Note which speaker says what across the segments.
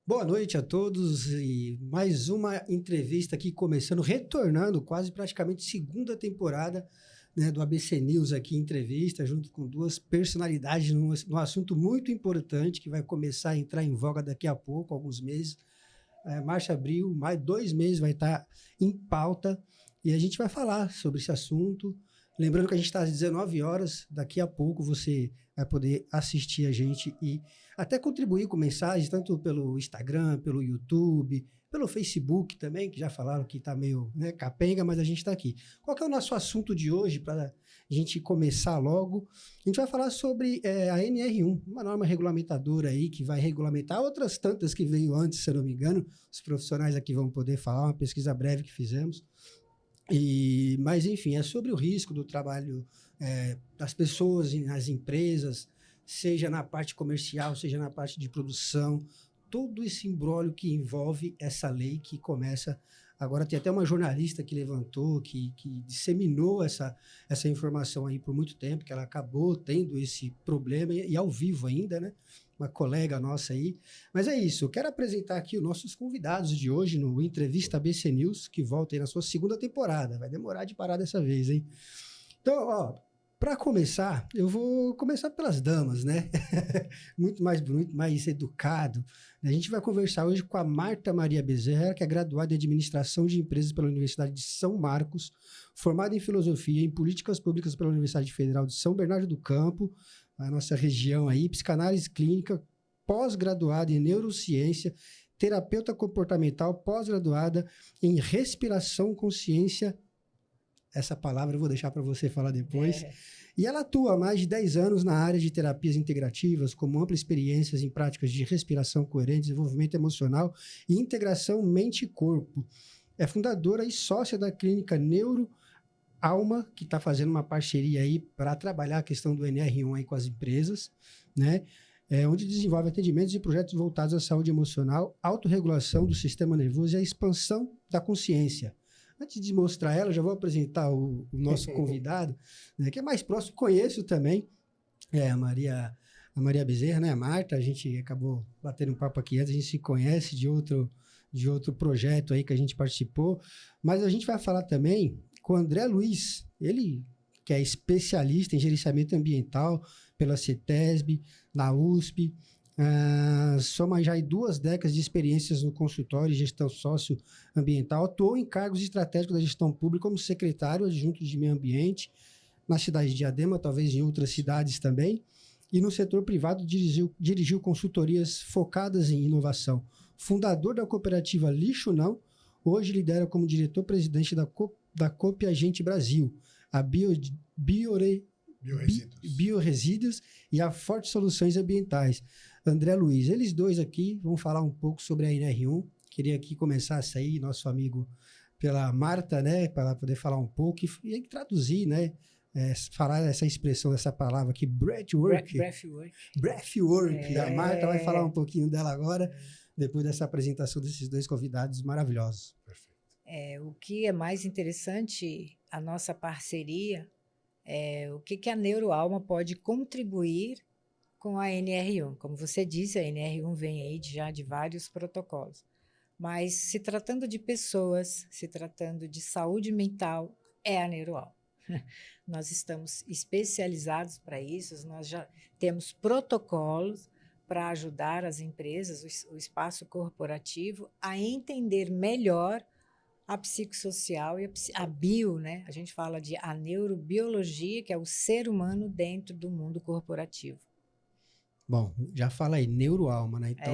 Speaker 1: Boa noite a todos e mais uma entrevista aqui começando, retornando quase praticamente segunda temporada, né, do ABC News aqui, entrevista, junto com duas personalidades num assunto muito importante que vai começar a entrar em voga daqui a pouco, alguns meses. Março, abril, mais 2 meses vai estar em pauta e a gente vai falar sobre esse assunto. Lembrando que a gente está às 19 horas, daqui a pouco você vai poder assistir a gente e até contribuir com mensagens, tanto pelo Instagram, pelo YouTube, pelo Facebook também, que já falaram que está meio, né, capenga, mas a gente está aqui. Qual que é o nosso assunto de hoje, para a gente começar logo? A gente vai falar sobre a NR1, uma norma regulamentadora aí que vai regulamentar outras tantas que veio antes, se eu não me engano. Os profissionais aqui vão poder falar, uma pesquisa breve que fizemos. Mas, enfim, é sobre o risco do trabalho das pessoas nas empresas, seja na parte comercial, seja na parte de produção, todo esse imbróglio que envolve essa lei que começa. Agora, tem até uma jornalista que levantou, que disseminou essa informação aí por muito tempo, que ela acabou tendo esse problema, e ao vivo ainda, né? Uma colega nossa aí. Mas é isso, eu quero apresentar aqui os nossos convidados de hoje no Entrevista ABC News, que volta aí na sua segunda temporada. Vai demorar de parar dessa vez, hein? Então, ó, para começar, eu vou começar pelas damas, né? Muito mais bonito, mais educado. A gente vai conversar hoje com a Marta Maria Bezerra, que é graduada em Administração de Empresas pela Universidade de São Marcos, formada em Filosofia e em Políticas Públicas pela Universidade Federal de São Bernardo do Campo, a nossa região aí, psicanálise clínica, pós-graduada em neurociência, terapeuta comportamental, pós-graduada em respiração consciência. Essa palavra eu vou deixar para você falar depois. E ela atua há mais de 10 anos na área de terapias integrativas, com ampla experiências em práticas de respiração coerente, desenvolvimento emocional e integração mente e corpo. É fundadora e sócia da clínica Neuro Alma, que está fazendo uma parceria aí para trabalhar a questão do NR1 aí com as empresas, né? Onde desenvolve atendimentos e projetos voltados à saúde emocional, autorregulação do sistema nervoso e a expansão da consciência. Antes de mostrar ela, já vou apresentar o nosso convidado, né, que é mais próximo, conheço também, a Maria Bezerra, né, a Marta, a gente acabou batendo um papo aqui antes, a gente se conhece de outro projeto aí que a gente participou, mas a gente vai falar também com o André Luiz, ele que é especialista em gerenciamento ambiental pela CETESB, na USP, soma já 2 décadas de experiências no consultório de gestão socioambiental, atuou em cargos estratégicos da gestão pública como secretário adjunto de meio ambiente na cidade de Diadema, talvez em outras cidades também, e no setor privado dirigiu consultorias focadas em inovação. Fundador da cooperativa Lixo Não, hoje lidera como diretor-presidente da Copiagente Brasil, a Bioresíduos e a Forte Soluções Ambientais. André Luiz, eles dois aqui vão falar um pouco sobre a NR1. Queria aqui começar a sair, nosso amigo pela Marta, né, para ela poder falar um pouco e traduzir, né, falar essa expressão, essa palavra aqui, breathwork. Breathwork. A Marta vai falar um pouquinho dela agora, depois dessa apresentação desses dois convidados maravilhosos.
Speaker 2: Perfeito. O que é mais interessante, a nossa parceria, o que a Neuroalma pode contribuir com a NR1. Como você disse, a NR1 vem aí já de vários protocolos. Mas se tratando de pessoas, se tratando de saúde mental, é a Neuroalma. Nós estamos especializados para isso, nós já temos protocolos para ajudar as empresas, o espaço corporativo, a entender melhor a psicossocial e a bio, né? A gente fala de a neurobiologia, que é o ser humano dentro do mundo corporativo.
Speaker 1: Bom, já fala aí, neuroalma, né? Então,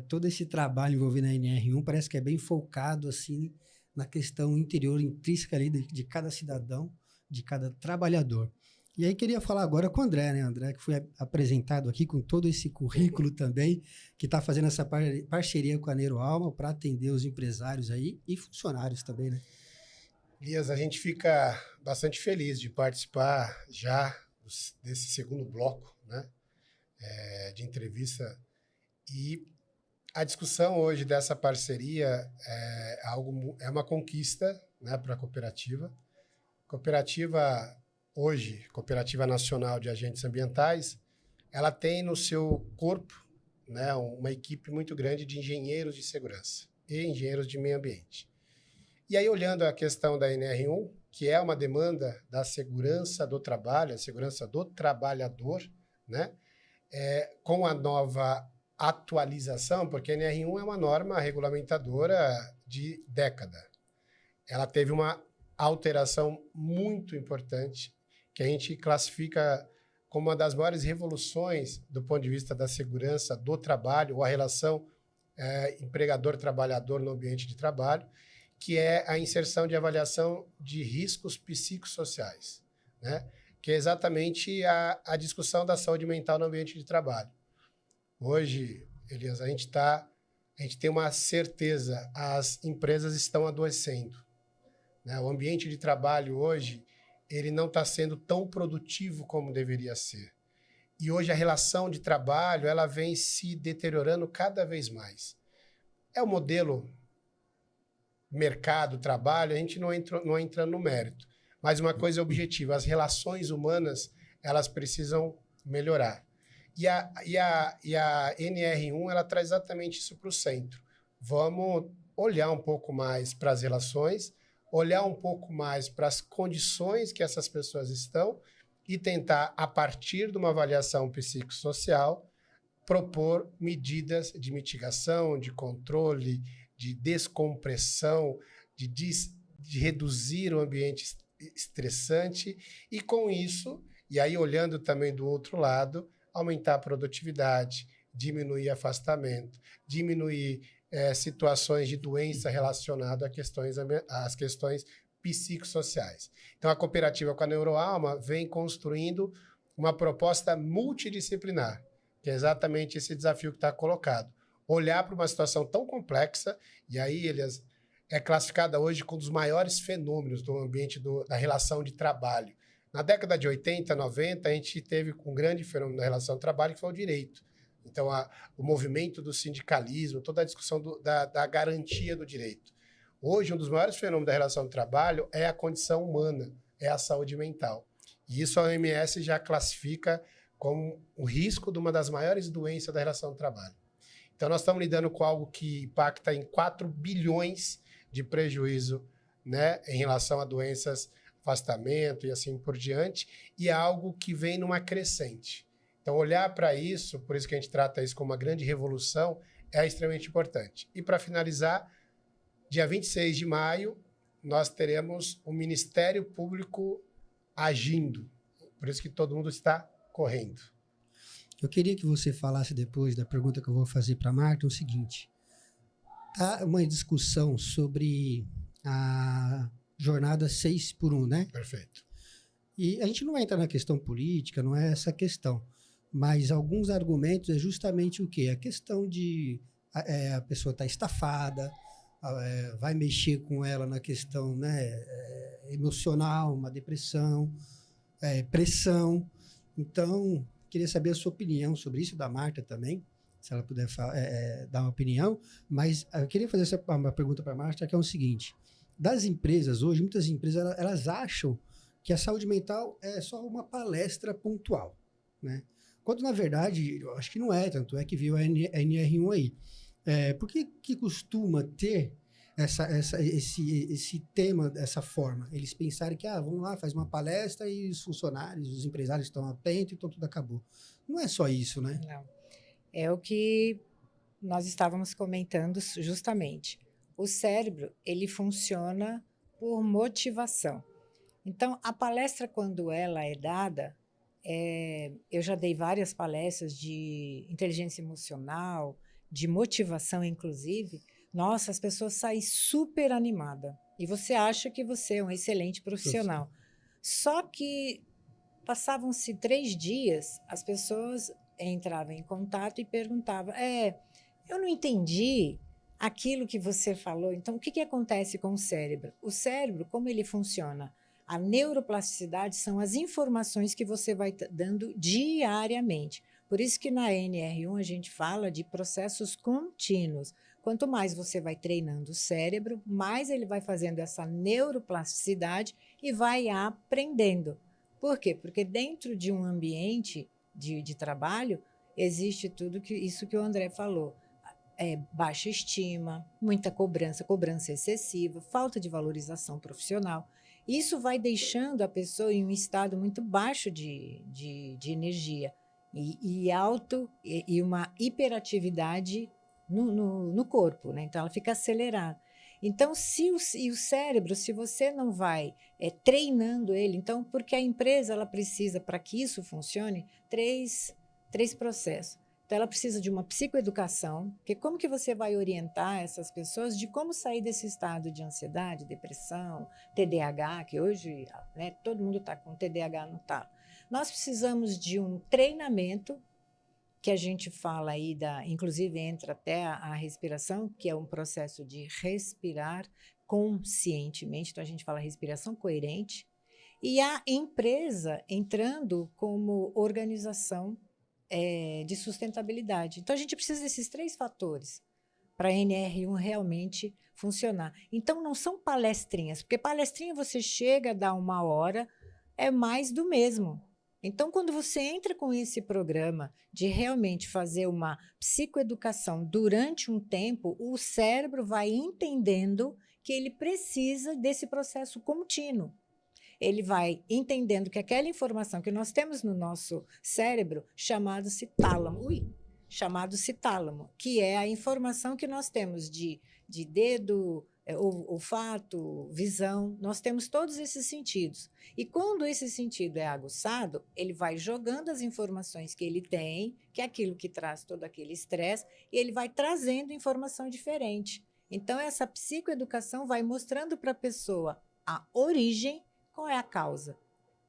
Speaker 1: todo esse trabalho envolvendo a NR1 parece que é bem focado, assim, na questão interior, intrínseca ali de cada cidadão, de cada trabalhador. E aí queria falar agora com o André, né? André, que foi apresentado aqui com todo esse currículo também, que está fazendo essa parceria com a Neuroalma para atender os empresários aí e funcionários também, né?
Speaker 3: Elias, a gente fica bastante feliz de participar já desse segundo bloco, né, de entrevista. E a discussão hoje dessa parceria é uma conquista, né, para a cooperativa. Cooperativa, hoje, Cooperativa Nacional de Agentes Ambientais, ela tem no seu corpo, né, uma equipe muito grande de engenheiros de segurança e engenheiros de meio ambiente. E aí, olhando a questão da NR1, que é uma demanda da segurança do trabalho, a segurança do trabalhador, né, com a nova atualização, porque a NR1 é uma norma regulamentadora de década. Ela teve uma alteração muito importante, que a gente classifica como uma das maiores revoluções do ponto de vista da segurança do trabalho, ou a relação empregador-trabalhador no ambiente de trabalho, que é a inserção de avaliação de riscos psicossociais, né? Que é exatamente a discussão da saúde mental no ambiente de trabalho. Hoje, Elias, a gente tem uma certeza, as empresas estão adoecendo, né? O ambiente de trabalho hoje, ele não está sendo tão produtivo como deveria ser. E hoje a relação de trabalho, ela vem se deteriorando cada vez mais. É o modelo mercado, trabalho, a gente não entra no mérito. Mas uma coisa é objetiva, as relações humanas, elas precisam melhorar. E a NR1, ela traz exatamente isso para o centro. Vamos olhar um pouco mais para as relações, olhar um pouco mais para as condições que essas pessoas estão e tentar, a partir de uma avaliação psicossocial, propor medidas de mitigação, de controle, de descompressão, de reduzir o ambiente estressante e, com isso, e aí olhando também do outro lado, aumentar a produtividade, diminuir afastamento, diminuir situações de doença relacionadas às questões psicossociais. Então, a cooperativa com a Neuroalma vem construindo uma proposta multidisciplinar, que é exatamente esse desafio que está colocado. Olhar para uma situação tão complexa, e aí, Elias, é classificada hoje como um dos maiores fenômenos do ambiente da relação de trabalho. Na década de 80, 90, a gente teve um grande fenômeno da relação de trabalho, que foi o direito. Então, o movimento do sindicalismo, toda a discussão da garantia do direito. Hoje, um dos maiores fenômenos da relação de trabalho é a condição humana, é a saúde mental. E isso a OMS já classifica como o risco de uma das maiores doenças da relação de trabalho. Então, nós estamos lidando com algo que impacta em 4 bilhões de prejuízo, né, em relação a doenças, afastamento e assim por diante, e é algo que vem numa crescente. Então, olhar para isso, por isso que a gente trata isso como uma grande revolução, é extremamente importante. E, para finalizar, dia 26 de maio, nós teremos o Ministério Público agindo. Por isso que todo mundo está correndo.
Speaker 1: Eu queria que você falasse depois da pergunta que eu vou fazer para a Marta o seguinte. Tá uma discussão sobre a jornada 6x1, né?
Speaker 3: Perfeito.
Speaker 1: E a gente não vai entrar na questão política, não é essa questão. Mas alguns argumentos é justamente o quê? A questão de a pessoa estar estafada, vai mexer com ela na questão, né, emocional, uma depressão, pressão. Então, queria saber a sua opinião sobre isso, da Marta também, se ela puder dar uma opinião. Mas eu queria fazer uma pergunta para a Marta, que é o seguinte. Das empresas hoje, muitas empresas elas acham que a saúde mental é só uma palestra pontual, né? Quando, na verdade, eu acho que não é, tanto é que veio a NR1 aí. Por que costuma ter esse tema dessa forma? Eles pensarem que, vamos lá, faz uma palestra e os funcionários, os empresários estão atentos, então tudo acabou. Não é só isso, né?
Speaker 2: Não. É o que nós estávamos comentando justamente. O cérebro, ele funciona por motivação. Então, a palestra, quando ela é dada, eu já dei várias palestras de inteligência emocional, de motivação, inclusive. Nossa, as pessoas saem super animadas. E você acha que você é um excelente profissional. Só que passavam-se 3 dias, as pessoas entravam em contato e perguntavam, eu não entendi aquilo que você falou. Então, o que acontece com o cérebro? O cérebro, como ele funciona? A neuroplasticidade são as informações que você vai dando diariamente. Por isso que na NR1 a gente fala de processos contínuos, Quanto mais você vai treinando o cérebro, mais ele vai fazendo essa neuroplasticidade e vai aprendendo. Por quê? Porque dentro de um ambiente de trabalho, existe isso que o André falou. Baixa estima, muita cobrança excessiva, falta de valorização profissional. Isso vai deixando a pessoa em um estado muito baixo de energia e uma hiperatividade no corpo, né? Então, ela fica acelerada. Então, se o cérebro, se você não vai treinando ele, então, porque a empresa ela precisa, para que isso funcione, três processos. Então, ela precisa de uma psicoeducação, porque como que você vai orientar essas pessoas de como sair desse estado de ansiedade, depressão, TDAH, que hoje, né, todo mundo está com TDAH no talo. Nós precisamos de um treinamento, que a gente fala aí, inclusive entra até a respiração, que é um processo de respirar conscientemente, então a gente fala respiração coerente, e a empresa entrando como organização de sustentabilidade. Então, a gente precisa desses 3 fatores para a NR1 realmente funcionar. Então, não são palestrinhas, porque palestrinha você chega, dá 1 hora, é mais do mesmo. Então, quando você entra com esse programa de realmente fazer uma psicoeducação durante um tempo, o cérebro vai entendendo que ele precisa desse processo contínuo. Ele vai entendendo que aquela informação que nós temos no nosso cérebro, chamado-se tálamo, que é a informação que nós temos de dedo, olfato, visão, nós temos todos esses sentidos. E quando esse sentido é aguçado, ele vai jogando as informações que ele tem, que é aquilo que traz todo aquele estresse, e ele vai trazendo informação diferente. Então, essa psicoeducação vai mostrando para a pessoa a origem. Qual é a causa?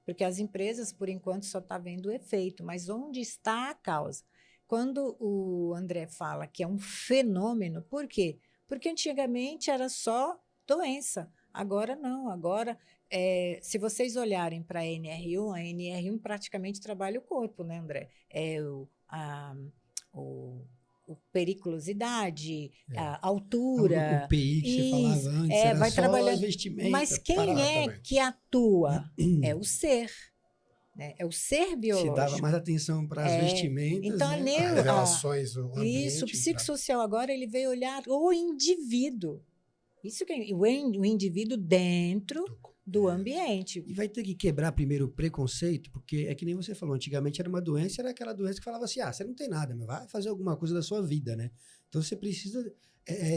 Speaker 2: Porque as empresas, por enquanto, só estão vendo o efeito, mas onde está a causa? Quando o André fala que é um fenômeno, por quê? Porque antigamente era só doença, agora não, agora, se vocês olharem para a NR1 praticamente trabalha o corpo, né, André? Periculosidade, a altura.
Speaker 1: O PI que você falava antes, era
Speaker 2: vai
Speaker 1: só
Speaker 2: trabalhando.
Speaker 1: as vestimentas.
Speaker 2: Mas quem que atua? É o ser. Né? É o ser biológico.
Speaker 1: Se dava mais atenção para as vestimentas.
Speaker 2: Então,
Speaker 1: né?
Speaker 3: As relações, o ambiente.
Speaker 2: Isso, o psicossocial agora ele veio olhar o indivíduo. Isso que o indivíduo dentro do ambiente.
Speaker 1: E vai ter que quebrar primeiro o preconceito, porque é que nem você falou, antigamente era uma doença, era aquela doença que falava assim, você não tem nada, mas vai fazer alguma coisa da sua vida, né? Então você precisa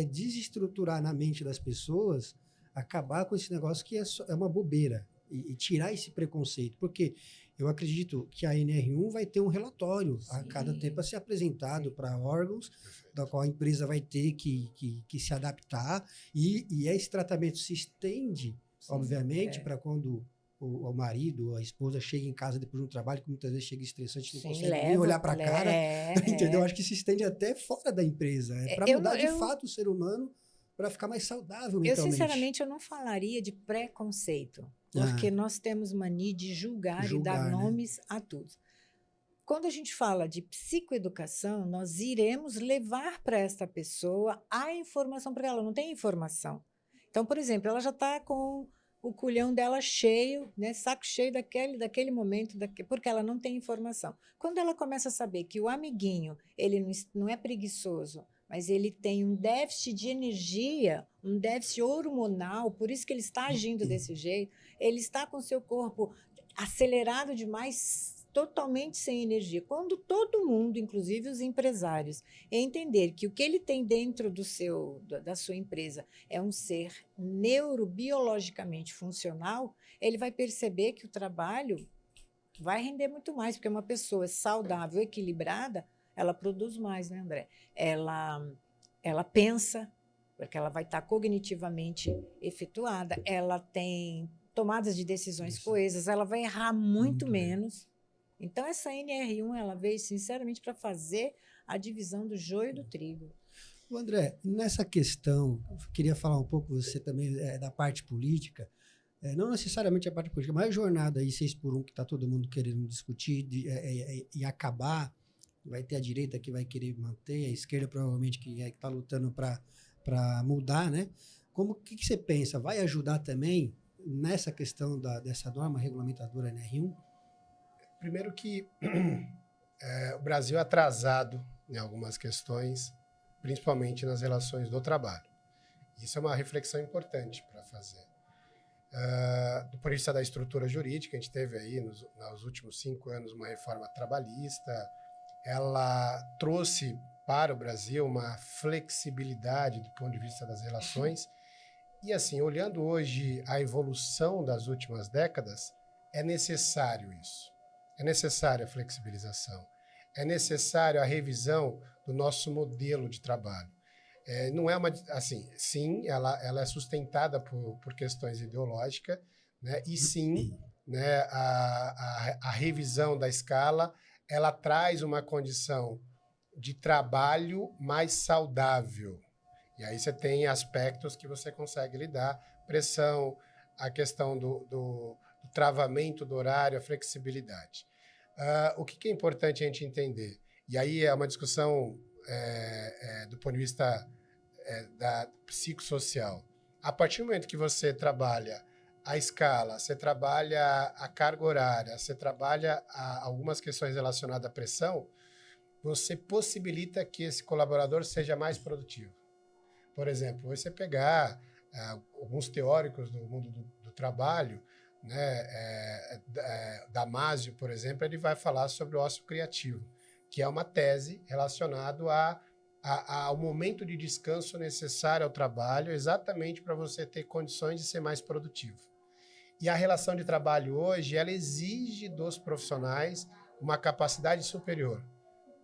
Speaker 1: desestruturar na mente das pessoas, acabar com esse negócio que é uma bobeira, e tirar esse preconceito, porque eu acredito que a NR1 vai ter um relatório a cada tempo a ser apresentado para órgãos, da qual a empresa vai ter que se adaptar, e esse tratamento se estende, obviamente, para quando o marido ou a esposa chega em casa depois de um trabalho que muitas vezes chega estressante, não consegue nem olhar para a cara, entendeu? Acho que se estende até fora da empresa, para mudar de fato o ser humano para ficar mais saudável mentalmente.
Speaker 2: Eu, sinceramente, eu não falaria de preconceito, porque nós temos mania de julgar e dar nomes a tudo. Quando a gente fala de psicoeducação, nós iremos levar para esta pessoa a informação, porque ela não tem informação. Então, por exemplo, ela já está com o culhão dela cheio, né, saco cheio daquele momento, porque ela não tem informação. Quando ela começa a saber que o amiguinho, ele não é preguiçoso, mas ele tem um déficit de energia, um déficit hormonal, por isso que ele está agindo desse jeito, ele está com o seu corpo acelerado demais, totalmente sem energia. Quando todo mundo, inclusive os empresários, entender que o que ele tem dentro da sua empresa é um ser neurobiologicamente funcional, ele vai perceber que o trabalho vai render muito mais, porque uma pessoa saudável, equilibrada, ela produz mais, né, André? Ela pensa, porque ela vai estar cognitivamente efetuada, ela tem tomadas de decisões coesas, ela vai errar muito menos. Então, essa NR1, ela veio, sinceramente, para fazer a divisão do joio e do trigo.
Speaker 1: André, nessa questão, eu queria falar um pouco, você também, da parte política, não necessariamente a parte política, mas a jornada aí 6x1 que está todo mundo querendo discutir e acabar vai ter a direita que vai querer manter, a esquerda provavelmente que está lutando para mudar, né? Que você pensa? Vai ajudar também nessa questão dessa norma regulamentadora NR1?
Speaker 3: Primeiro que o Brasil é atrasado em algumas questões, principalmente nas relações do trabalho. Isso é uma reflexão importante para fazer. Do ponto de vista da estrutura jurídica, a gente teve aí, nos últimos 5 anos, uma reforma trabalhista. Ela trouxe para o Brasil uma flexibilidade do ponto de vista das relações. E, assim, olhando hoje a evolução das últimas décadas, é necessário isso. É necessária a flexibilização. É necessário a revisão do nosso modelo de trabalho. Não é uma... Assim, sim, ela é sustentada por questões ideológicas, né? E sim, né, a revisão da escala, ela traz uma condição de trabalho mais saudável. E aí você tem aspectos que você consegue lidar, pressão, a questão do travamento do horário, a flexibilidade. O que é importante a gente entender? E aí é uma discussão do ponto de vista da psicossocial. A partir do momento que você trabalha a escala, você trabalha a carga horária, você trabalha algumas questões relacionadas à pressão, você possibilita que esse colaborador seja mais produtivo. Por exemplo, você pegar alguns teóricos do mundo do trabalho, né, Damasio, por exemplo, ele vai falar sobre o ócio criativo, que é uma tese relacionada ao momento de descanso necessário ao trabalho, exatamente para você ter condições de ser mais produtivo. E a relação de trabalho hoje, ela exige dos profissionais uma capacidade superior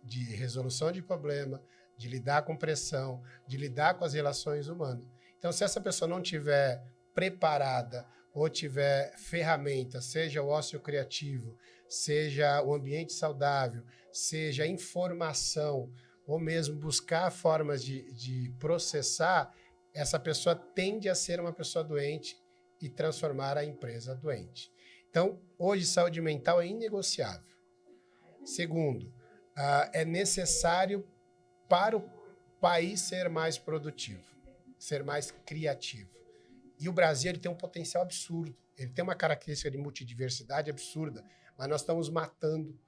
Speaker 3: de resolução de problema, de lidar com pressão, de lidar com as relações humanas. Então, se essa pessoa não tiver preparada ou tiver ferramentas, seja o ócio criativo, seja o ambiente saudável, seja informação, ou mesmo buscar formas de processar, essa pessoa tende a ser uma pessoa doente e transformar a empresa doente. Então, hoje, saúde mental é inegociável. Segundo, é necessário para o país ser mais produtivo, ser mais criativo. E o Brasil ele tem um potencial absurdo, ele tem uma característica de multidiversidade absurda, mas nós estamos matando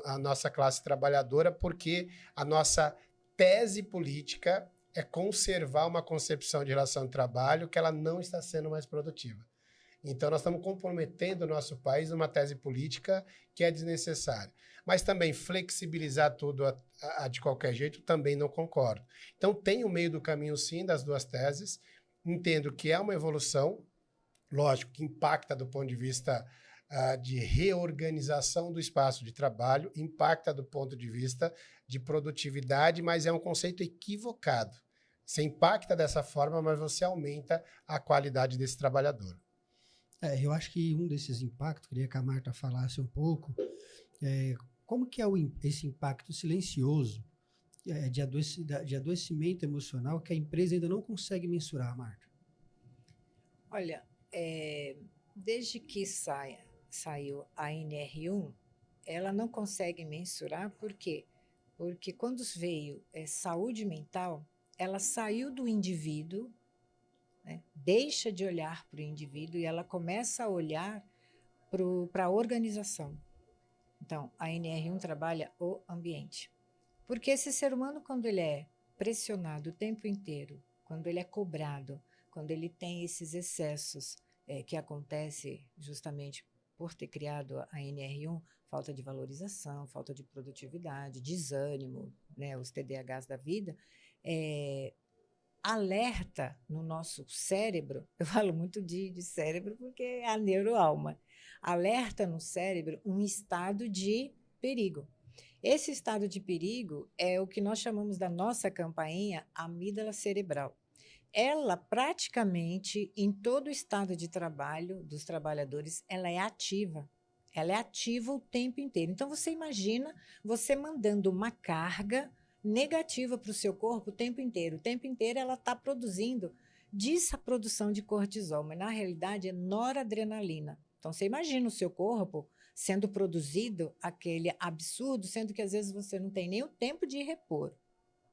Speaker 3: a nossa classe trabalhadora porque a nossa tese política é conservar uma concepção de relação de trabalho que ela não está sendo mais produtiva. Então, nós estamos comprometendo o nosso país numa tese política que é desnecessária. Mas também flexibilizar tudo de qualquer jeito, também não concordo. Então, tem o meio do caminho, sim, das duas teses. Entendo que é uma evolução, lógico, que impacta do ponto de vista de reorganização do espaço de trabalho, impacta do ponto de vista de produtividade, mas é um conceito equivocado. Você impacta dessa forma, mas você aumenta a qualidade desse trabalhador.
Speaker 1: Eu acho que um desses impactos, queria que a Marta falasse um pouco, como que é esse impacto silencioso de adoecimento emocional que a empresa ainda não consegue mensurar, Marta?
Speaker 2: Olha, desde que saiu a NR1, ela não consegue mensurar, por quê? Porque quando veio saúde mental, ela saiu do indivíduo, né? Deixa de olhar para o indivíduo e ela começa a olhar para a organização. Então, a NR1 trabalha o ambiente. Porque esse ser humano, quando ele é pressionado o tempo inteiro, quando ele é cobrado, quando ele tem esses excessos que acontecem justamente por ter criado a NR1, falta de valorização, falta de produtividade, desânimo, né, os TDAHs da vida, alerta no nosso cérebro, eu falo muito de cérebro porque é a neuroalma, alerta no cérebro um estado de perigo. Esse estado de perigo é o que nós chamamos da nossa campainha amígdala cerebral. Ela praticamente, em todo o estado de trabalho dos trabalhadores, ela é ativa. Ela é ativa o tempo inteiro. Então, você imagina você mandando uma carga negativa para o seu corpo o tempo inteiro. O tempo inteiro ela está produzindo, diz a produção de cortisol, mas na realidade é noradrenalina. Então, você imagina o seu corpo sendo produzido aquele absurdo, sendo que às vezes você não tem nem o tempo de repor,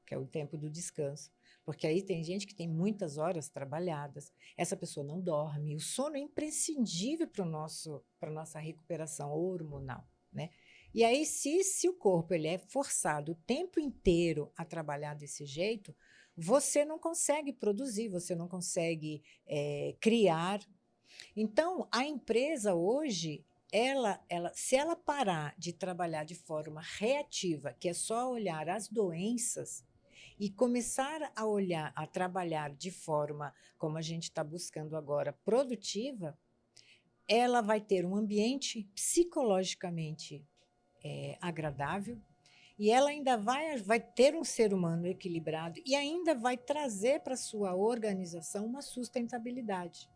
Speaker 2: que é o tempo do descanso. Porque aí tem gente que tem muitas horas trabalhadas, essa pessoa não dorme, o sono é imprescindível para a nossa recuperação hormonal, né? E aí, se o corpo ele é forçado o tempo inteiro a trabalhar desse jeito, você não consegue produzir, você não consegue criar. Então, a empresa hoje, se ela parar de trabalhar de forma reativa, que é só olhar as doenças, e começar a trabalhar de forma, como a gente está buscando agora, produtiva, ela vai ter um ambiente psicologicamente agradável, e ela ainda vai ter um ser humano equilibrado e ainda vai trazer para a sua organização uma sustentabilidade.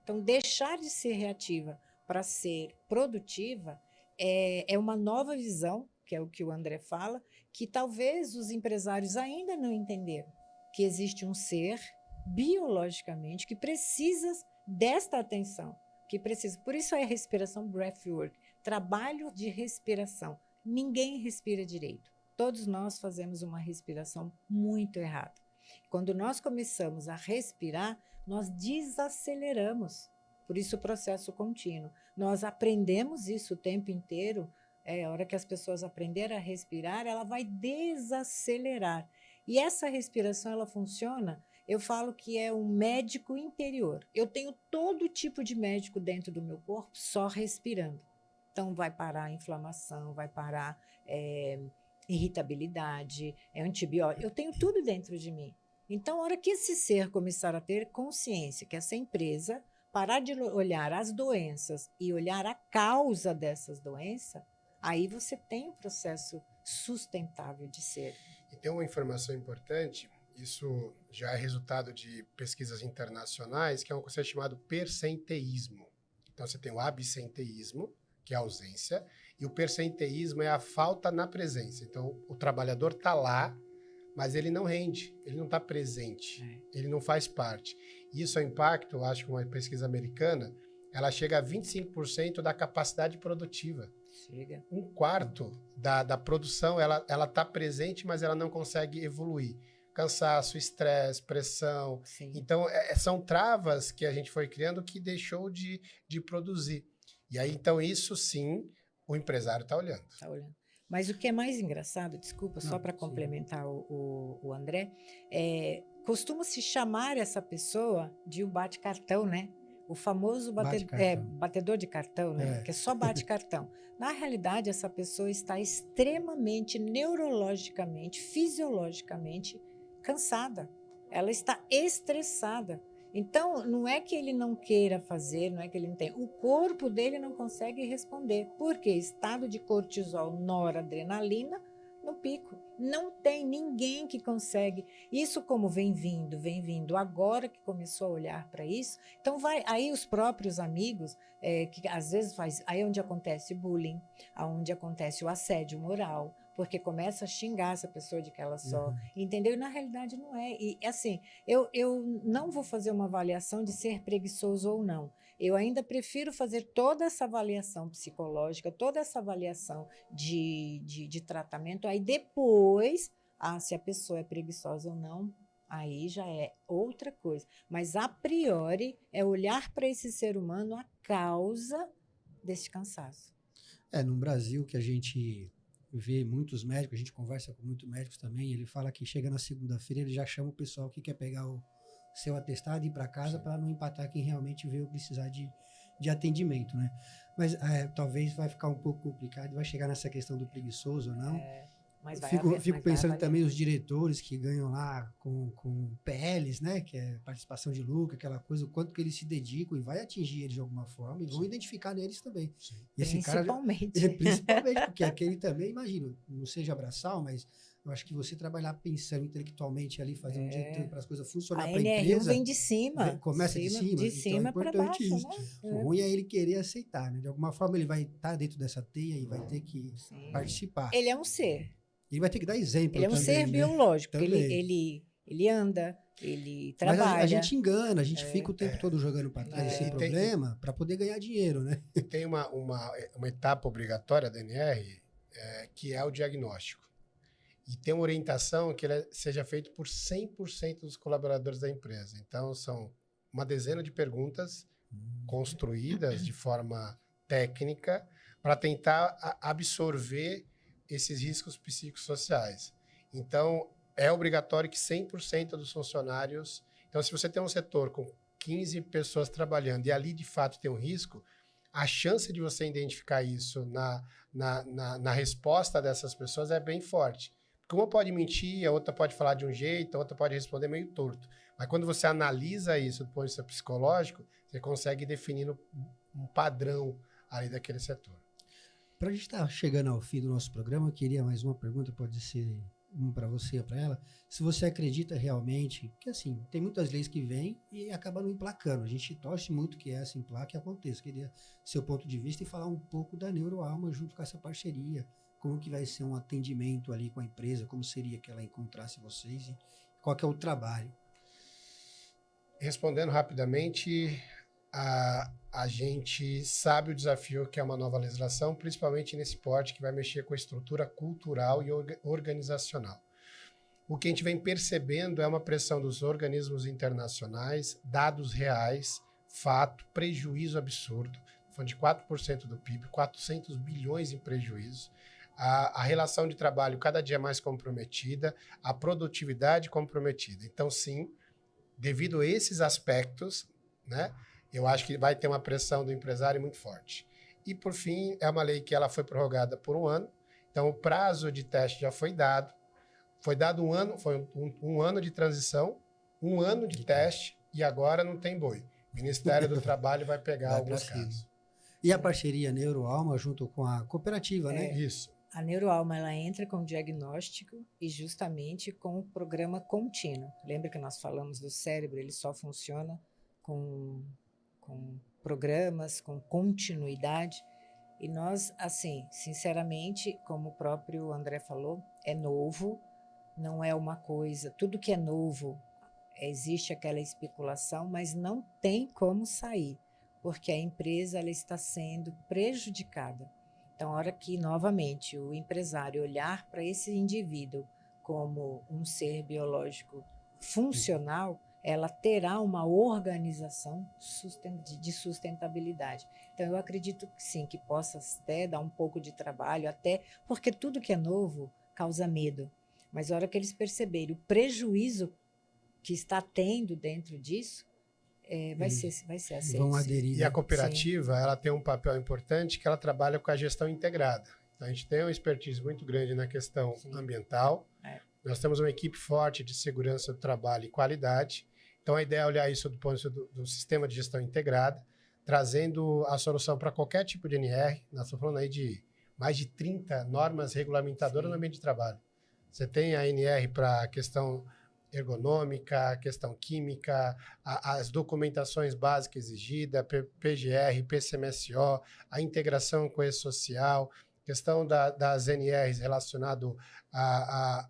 Speaker 2: Então, deixar de ser reativa para ser produtiva é uma nova visão, que é o que o André fala, que talvez os empresários ainda não entenderam, que existe um ser biologicamente que precisa desta atenção, que precisa. Por isso é respiração breathwork, trabalho de respiração. Ninguém respira direito. Todos nós fazemos uma respiração muito errada. Quando nós começamos a respirar, nós desaceleramos. Por isso o processo contínuo. Nós aprendemos isso o tempo inteiro. A hora que as pessoas aprenderem a respirar, ela vai desacelerar. E essa respiração, ela funciona, eu falo que é um médico interior. Eu tenho todo tipo de médico dentro do meu corpo só respirando. Então, vai parar a inflamação, vai parar irritabilidade, antibiótico. Eu tenho tudo dentro de mim. Então, a hora que esse ser começar a ter consciência que essa empresa parar de olhar as doenças e olhar a causa dessas doenças, aí você tem um processo sustentável de ser.
Speaker 3: E tem uma informação importante, isso já é resultado de pesquisas internacionais, que é um conceito chamado percenteísmo. Então, você tem o absenteísmo, que é a ausência, e o percenteísmo é a falta na presença. Então, o trabalhador está lá, mas ele não rende, ele não está presente, ele não faz parte. Isso é o impacto, acho que uma pesquisa americana, ela chega a 25% da capacidade produtiva.
Speaker 2: Chega.
Speaker 3: Um quarto da produção, ela está presente, mas ela não consegue evoluir. Cansaço, estresse, pressão.
Speaker 2: Sim.
Speaker 3: Então, são travas que a gente foi criando que deixou de produzir. E aí, então, isso sim, o empresário está olhando.
Speaker 2: Está olhando. Mas o que é mais engraçado, desculpa, só para complementar o André, costuma-se chamar essa pessoa de um bate-cartão, né? O famoso batedor de cartão, né? Que é só bate-cartão. Na realidade, essa pessoa está extremamente neurologicamente, fisiologicamente cansada. Ela está estressada. Então, não é que ele não queira fazer, não é que ele não tem. O corpo dele não consegue responder. Por quê? Estado de cortisol, noradrenalina no pico. Não tem ninguém que consegue. Isso como vem vindo, agora que começou a olhar para isso. Então, aí os próprios amigos, que às vezes faz, aí é onde acontece o bullying, onde acontece o assédio moral, porque começa a xingar essa pessoa de que ela só, entendeu? E na realidade não é. E assim, eu não vou fazer uma avaliação de ser preguiçoso ou não. Eu ainda prefiro fazer toda essa avaliação psicológica, toda essa avaliação de tratamento, aí depois, se a pessoa é preguiçosa ou não, aí já é outra coisa. Mas, a priori, é olhar para esse ser humano a causa desse cansaço.
Speaker 1: No Brasil, que a gente vê muitos médicos, a gente conversa com muitos médicos também, ele fala que chega na segunda-feira, ele já chama o pessoal que quer pegar o seu atestado e ir para casa para não empatar quem realmente veio precisar de atendimento, né? Mas talvez vai ficar um pouco complicado, vai chegar nessa questão do preguiçoso ou não.
Speaker 2: Mas
Speaker 1: Fico pensando também os diretores que ganham lá com PLs, né? Que é participação de lucro, aquela coisa, o quanto que eles se dedicam e vai atingir eles de alguma forma e vão identificar neles também. E esse
Speaker 2: principalmente.
Speaker 1: Principalmente, porque aquele também, imagino, não seja braçal, mas eu acho que você trabalhar pensando intelectualmente ali, fazer um diretor para as coisas funcionar para a empresa.
Speaker 2: vem de cima.
Speaker 1: Começa de cima.
Speaker 2: De cima
Speaker 1: então é
Speaker 2: para baixo,
Speaker 1: isso.
Speaker 2: né?
Speaker 1: O ruim é ele querer aceitar, né? De alguma forma ele vai estar dentro dessa teia e vai ter que participar.
Speaker 2: Ele é um ser.
Speaker 1: Ele vai ter que dar exemplo.
Speaker 2: Ele é um ser biológico. Ele anda, ele
Speaker 1: Mas
Speaker 2: trabalha.
Speaker 1: a gente engana, a gente fica o tempo todo jogando para trás esse
Speaker 3: Tem-
Speaker 1: problema para poder ganhar dinheiro, né?
Speaker 3: Tem uma etapa obrigatória da NR, que é o diagnóstico. E tem uma orientação que ele seja feito por 100% dos colaboradores da empresa. Então, são uma dezena de perguntas construídas de forma técnica para tentar absorver esses riscos psicossociais. Então, é obrigatório que 100% dos funcionários... Então, se você tem um setor com 15 pessoas trabalhando e ali, de fato, tem um risco, a chance de você identificar isso na resposta dessas pessoas é bem forte. Porque uma pode mentir, a outra pode falar de um jeito, a outra pode responder meio torto. Mas quando você analisa isso do ponto de vista psicológico, você consegue definir um padrão ali daquele setor.
Speaker 1: Para a gente estar chegando ao fim do nosso programa, eu queria mais uma pergunta, pode ser uma para você ou para ela. Se você acredita realmente que, assim, tem muitas leis que vêm e acabam não emplacando. A gente torce muito que essa emplaque aconteça. Queria seu ponto de vista e falar um pouco da Neuroalma junto com essa parceria. Como que vai ser um atendimento ali com a empresa, como seria que ela encontrasse vocês e qual que é o trabalho?
Speaker 3: Respondendo rapidamente, a gente sabe o desafio que é uma nova legislação, principalmente nesse porte que vai mexer com a estrutura cultural e organizacional. O que a gente vem percebendo é uma pressão dos organismos internacionais, dados reais, fato, prejuízo absurdo, falando de 4% do PIB, 400 bilhões em prejuízo, a relação de trabalho cada dia mais comprometida, a produtividade comprometida. Então, sim, devido a esses aspectos, né, eu acho que vai ter uma pressão do empresário muito forte. E, por fim, é uma lei que ela foi prorrogada por 1 ano, então o prazo de teste já foi dado. Foi dado 1 ano, foi um ano de transição, 1 ano de teste, e agora não tem boi. O Ministério do Trabalho vai pegar alguns casos.
Speaker 1: E a parceria Neuroalma junto com a cooperativa, né?
Speaker 3: Isso.
Speaker 2: A Neuroalma, ela entra com diagnóstico e justamente com o programa contínuo. Lembra que nós falamos do cérebro, ele só funciona com programas, com continuidade. E nós, assim, sinceramente, como o próprio André falou, é novo, não é uma coisa... Tudo que é novo, existe aquela especulação, mas não tem como sair, porque a empresa ela está sendo prejudicada. Então, a hora que, novamente, o empresário olhar para esse indivíduo como um ser biológico funcional, ela terá uma organização de sustentabilidade. Então, eu acredito que sim, que possa até dar um pouco de trabalho, até porque tudo que é novo causa medo. Mas a hora que eles perceberem o prejuízo que está tendo dentro disso, vai ser aceito.
Speaker 1: Vão aderir.
Speaker 3: E a cooperativa, ela tem um papel importante que ela trabalha com a gestão integrada. Então, a gente tem uma expertise muito grande na questão ambiental. Nós temos uma equipe forte de segurança do trabalho e qualidade. Então, a ideia é olhar isso do ponto de vista do sistema de gestão integrada, trazendo a solução para qualquer tipo de NR. Nós estamos falando aí de mais de 30 normas regulamentadoras no ambiente de trabalho. Você tem a NR para a questão ergonômica, a questão química, as documentações básicas exigidas, PGR, PCMSO, a integração com o e-social, questão das NRs relacionado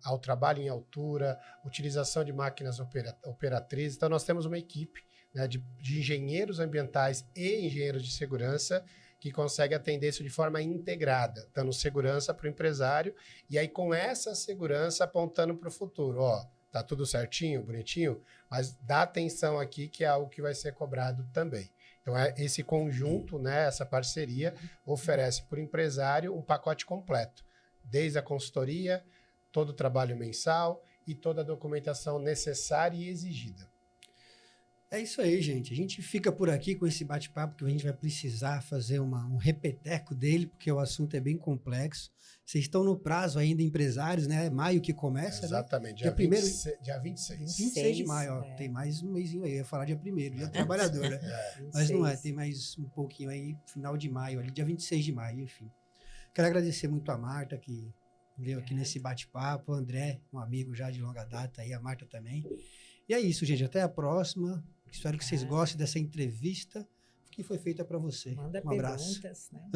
Speaker 3: ao trabalho em altura, utilização de máquinas operatrizes. Então, nós temos uma equipe, né, de engenheiros ambientais e engenheiros de segurança que consegue atender isso de forma integrada, dando segurança para o empresário e aí com essa segurança apontando para o futuro. Ó, tá tudo certinho, bonitinho, mas dá atenção aqui que é algo que vai ser cobrado também. Então, esse conjunto, né, essa parceria, oferece para o empresário um pacote completo, desde a consultoria, todo o trabalho mensal e toda a documentação necessária e exigida.
Speaker 1: É isso aí, gente. A gente fica por aqui com esse bate-papo, que a gente vai precisar fazer um repeteco dele, porque o assunto é bem complexo. Vocês estão no prazo ainda, empresários, né? Maio que começa,
Speaker 3: exatamente,
Speaker 1: né?
Speaker 3: Dia 26.
Speaker 1: 26 de maio, ó. Tem mais um mêsinho aí. Eu ia falar dia 1º, dia do trabalhador, né? Mas não é, tem mais um pouquinho aí, final de maio, ali, dia 26 de maio, enfim. Quero agradecer muito a Marta, que veio aqui nesse bate-papo, o André, um amigo já de longa data aí, a Marta também. E é isso, gente. Até a próxima. Espero que vocês gostem dessa entrevista que foi feita para você.
Speaker 2: Manda
Speaker 1: um abraço.
Speaker 2: Perguntas, né?